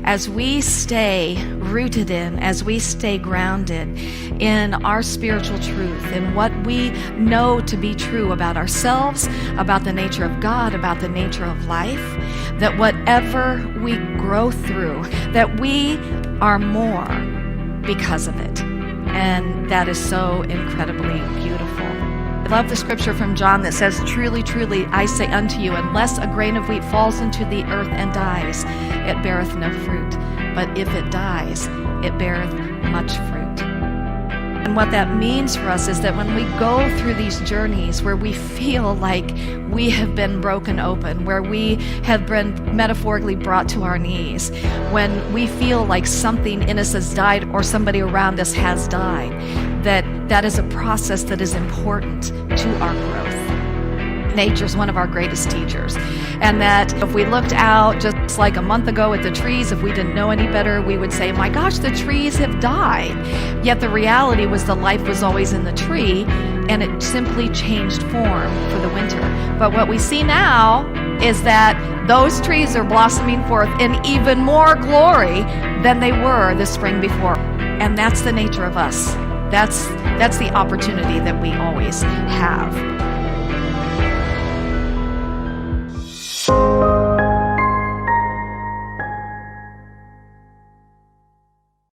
As we stay rooted in, as we stay grounded in our spiritual truth, in what we know to be true about ourselves, about the nature of God, about the nature of life, that whatever we grow through, that we are more because of it. And that is so incredibly beautiful. I love the scripture from John that says, "Truly, truly, I say unto you, unless a grain of wheat falls into the earth and dies, it beareth no fruit. But if it dies, it beareth much fruit." And what that means for us is that when we go through these journeys where we feel like we have been broken open, where we have been metaphorically brought to our knees, when we feel like something in us has died or somebody around us has died, that is a process that is important to our growth. Nature is one of our greatest teachers. And that if we looked out just like a month ago at the trees, if we didn't know any better, we would say, my gosh, the trees have died. Yet the reality was the life was always in the tree, and it simply changed form for the winter. But what we see now is that those trees are blossoming forth in even more glory than they were the spring before. And that's the nature of us. That's the opportunity that we always have.